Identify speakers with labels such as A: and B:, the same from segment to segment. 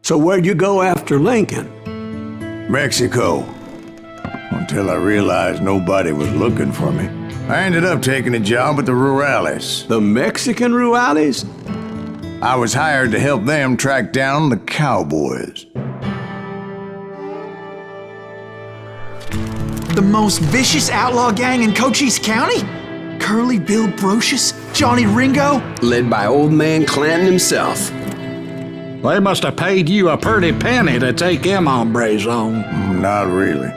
A: So where'd you go after Lincoln?
B: Mexico. Until I realized nobody was looking for me. I ended up taking a job at the Rurales.
A: The Mexican Rurales?
B: I was hired to help them track down the Cowboys.
C: The most vicious outlaw gang in Cochise County? Curly Bill Brocious? Johnny Ringo?
D: Led by Old Man Clanton himself.
E: They must have paid you a pretty penny to take them hombres on.
B: Not really.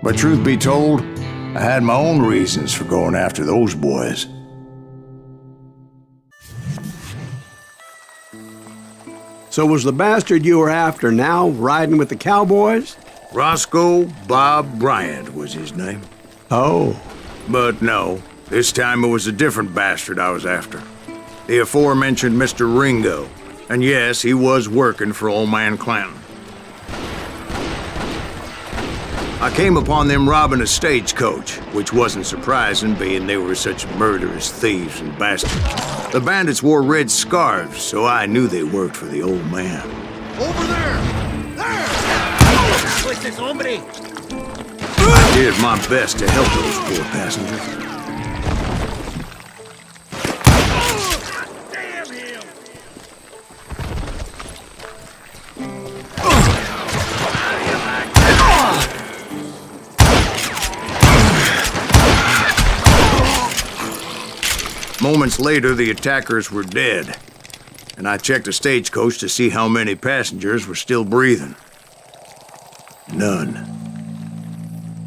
B: But truth be told, I had my own reasons for going after those boys.
A: So was the bastard you were after now riding with the Cowboys?
B: Roscoe Bob Bryant was his name.
A: Oh.
B: But no, this time it was a different bastard I was after. The aforementioned Mr. Ringo. And yes, he was working for Old Man Clanton. I came upon them robbing a stagecoach, which wasn't surprising, being they were such murderous thieves and bastards. The bandits wore red scarves, so I knew they worked for the old man.
F: Over there! There!
B: I did my best to help those poor passengers.
F: Damn him!
B: Moments later, the attackers were dead, and I checked the stagecoach to see how many passengers were still breathing. None.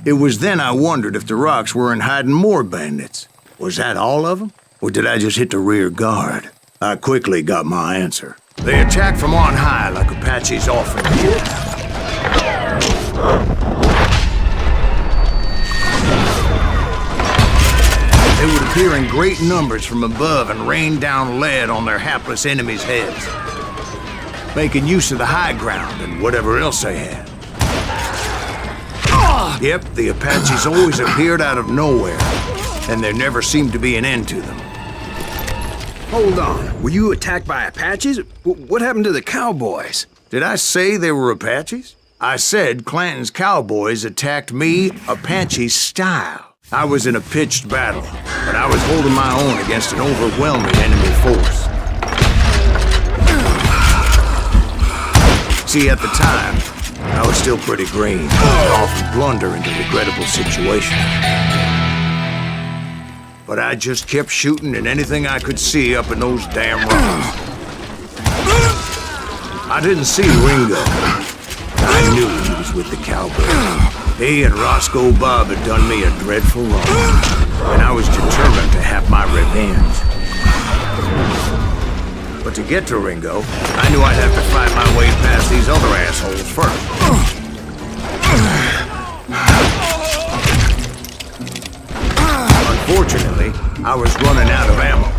B: It was then I wondered if the rocks weren't hiding more bandits. Was that all of them? Or did I just hit the rear guard? I quickly got my answer. They attacked from on high like Apaches often do. They would appear in great numbers from above and rain down lead on their hapless enemies' heads, making use of the high ground and whatever else they had. Yep, the Apaches always appeared out of nowhere, and there never seemed to be an end to them.
D: Hold on, were you attacked by Apaches? What happened to the Cowboys?
B: Did I say they were Apaches? I said Clanton's Cowboys attacked me Apache style. I was in a pitched battle, but I was holding my own against an overwhelming enemy force. See, at the time, I was still pretty green, and often blunder into regrettable situations. But I just kept shooting at anything I could see up in those damn rocks. I didn't see Ringo. I knew he was with the Cowboys. He and Roscoe Bob had done me a dreadful wrong, and I was determined to have my revenge. But to get to Ringo, I knew I'd have to fight my way past these other assholes first. Unfortunately, I was running out of ammo.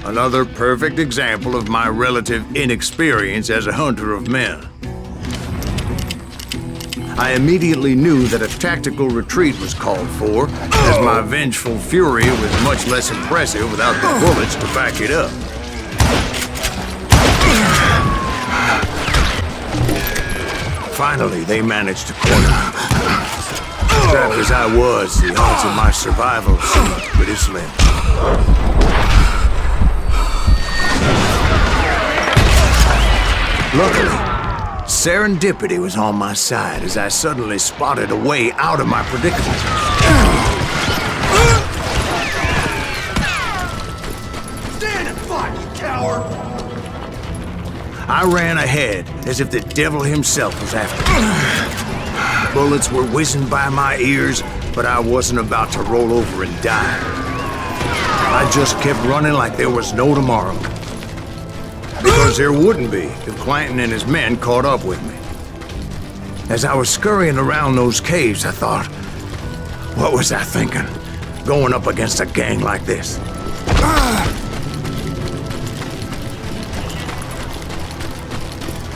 B: Another perfect example of my relative inexperience as a hunter of men. I immediately knew that a tactical retreat was called for, as my vengeful fury was much less impressive without the bullets to back it up. Finally, they managed to corner me. Trapped as I was, the odds of my survival seemed pretty slim. Luckily, serendipity was on my side as I suddenly spotted a way out of my predicament.
F: Stand and fight, you coward!
B: I ran ahead as if the devil himself was after me. Bullets were whizzing by my ears, but I wasn't about to roll over and die. I just kept running like there was no tomorrow. Because there wouldn't be if Clanton and his men caught up with me. As I was scurrying around those caves, I thought, what was I thinking? Going up against a gang like this?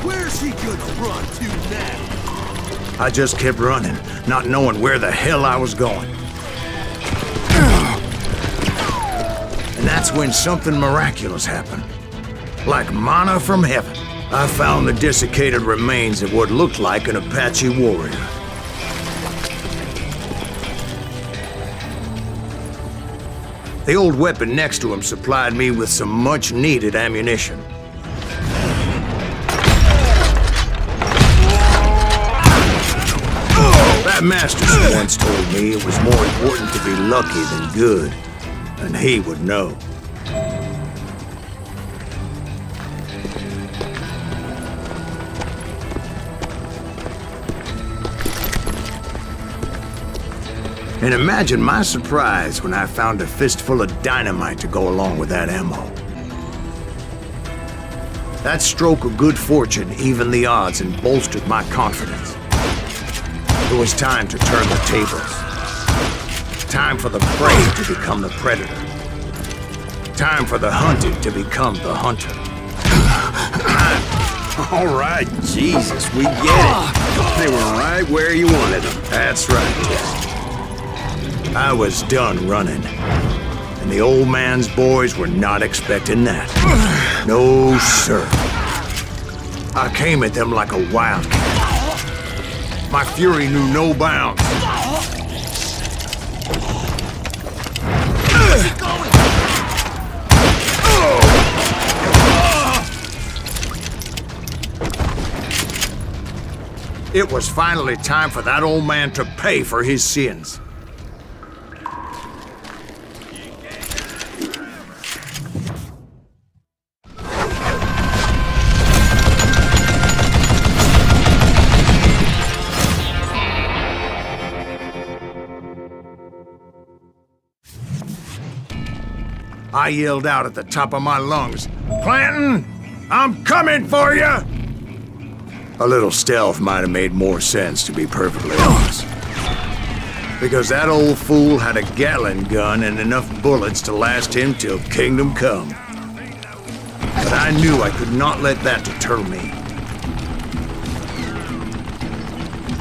F: Where's he gonna run to now?
B: I just kept running, not knowing where the hell I was going. And that's when something miraculous happened. Like manna from heaven, I found the desiccated remains of what looked like an Apache warrior. The old weapon next to him supplied me with some much-needed ammunition. That master once told me it was more important to be lucky than good, and he would know. And imagine my surprise when I found a fistful of dynamite to go along with that ammo. That stroke of good fortune evened the odds and bolstered my confidence. It was time to turn the tables. Time for the prey to become the predator. Time for the hunted to become the hunter.
D: All right, Jesus, we get it. They were right where you wanted them.
B: That's right, Jesse. I was done running, and the old man's boys were not expecting that. No, sir. I came at them like a wildcat. My fury knew no bounds. It was finally time for that old man to pay for his sins. I yelled out at the top of my lungs, "Clanton, I'm coming for you!" A little stealth might have made more sense, to be perfectly honest. Because that old fool had a Gatling gun and enough bullets to last him till kingdom come. But I knew I could not let that deter me.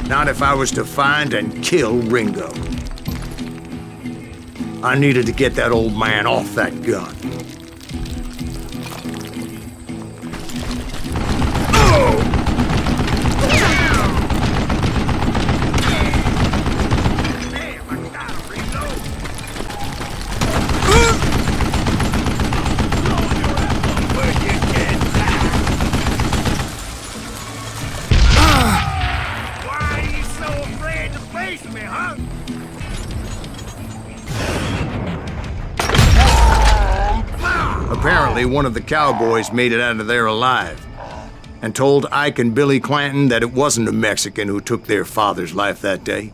B: Not if I was to find and kill Ringo. I needed to get that old man off that gun. Apparently, one of the Cowboys made it out of there alive and told Ike and Billy Clanton that it wasn't a Mexican who took their father's life that day.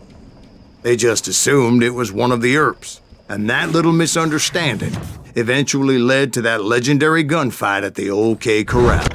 B: They just assumed it was one of the Earps, and that little misunderstanding eventually led to that legendary gunfight at the OK Corral.